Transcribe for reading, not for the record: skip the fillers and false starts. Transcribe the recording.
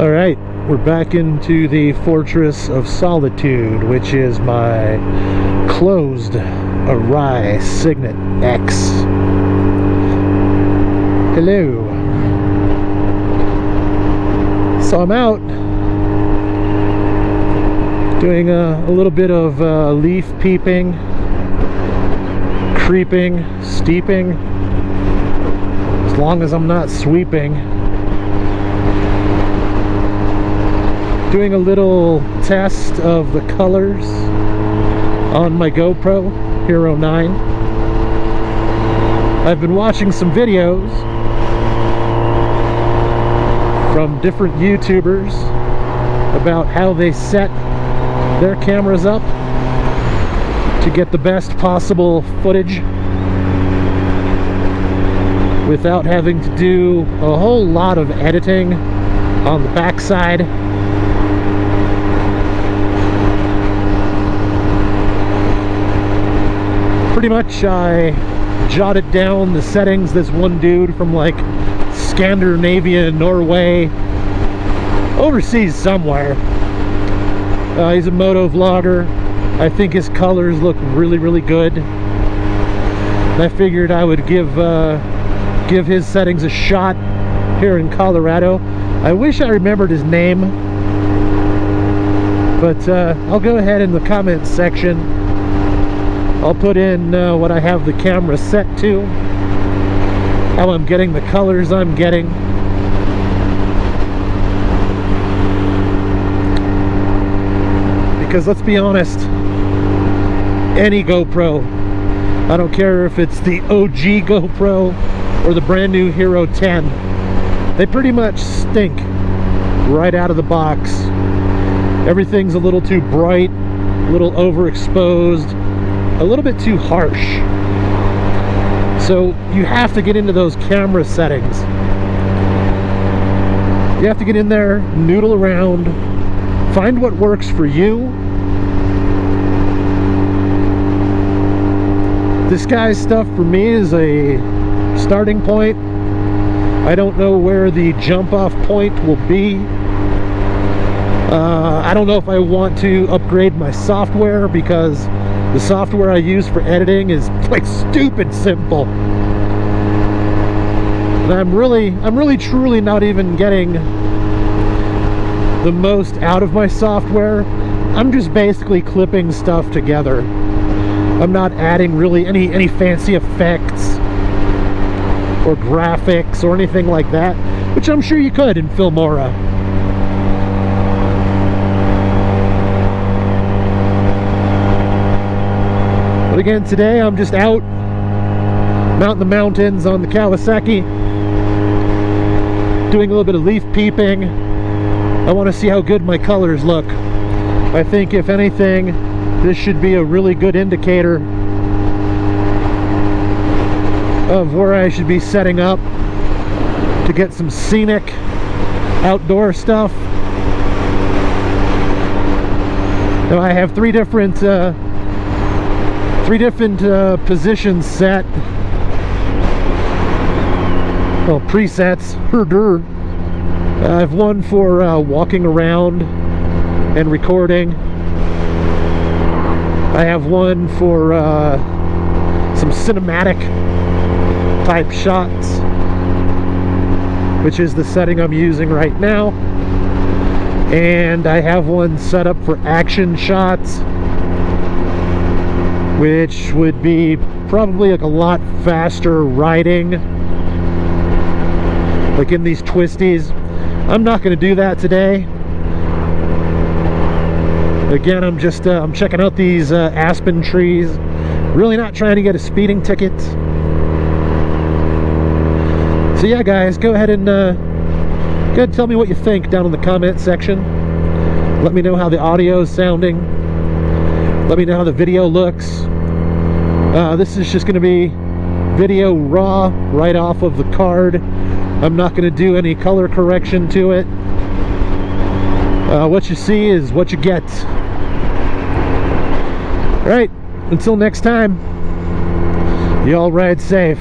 Alright, we're back into the Fortress of Solitude, which is my closed Arai Signet X. Hello. So I'm out doing a little bit of leaf peeping, creeping, steeping, as long as I'm not sweeping. Doing a little test of the colors on my GoPro Hero 9. I've been watching some videos from different YouTubers about how they set their cameras up to get the best possible footage without having to do a whole lot of editing on the backside. Pretty much I jotted down the settings. This one dude from like Scandinavia, Norway, overseas somewhere. He's a moto vlogger. I think his colors look really good. And I figured I would give his settings a shot here in Colorado. I wish I remembered his name, but I'll go ahead in the comments section. I'll put in what I have the camera set to, how I'm getting the colors I'm getting. Because let's be honest, any GoPro, I don't care if it's the OG GoPro or the brand new Hero 10, they pretty much stink right out of the box. Everything's a little too bright, a little overexposed, a little bit too harsh. So you have to get into those camera settings. You have to get in there, noodle around, find what works for you. This guy's stuff for me is a starting point. I don't know where the jump off point will be. I don't know if I want to upgrade my software, because the software I use for editing is like stupid simple. And I'm really truly not even getting the most out of my software. I'm just basically clipping stuff together. I'm not adding really any fancy effects or graphics or anything like that, which I'm sure you could in Filmora. But again, today I'm just out mounting the mountains on the Kawasaki, doing a little bit of leaf peeping. I want to see how good my colors look. I think if anything, this should be a really good indicator of where I should be setting up to get some scenic outdoor stuff. Now I have three different positions set. Well, presets. I have one for walking around and recording. I have one for some cinematic type shots, which is the setting I'm using right now. And I have one set up for action shots, which would be probably like a lot faster riding, like in these twisties. I'm not going to do that today. Again, I'm just I'm checking out these aspen trees. Really not trying to get a speeding ticket. So yeah, guys, go ahead and tell me what you think down in the comment section. Let me know how the audio is sounding. Let me know how the video looks. This is just going to be video raw right off of the card. I'm not going to do any color correction to it. What you see is what you get. Alright, until next time, y'all ride safe.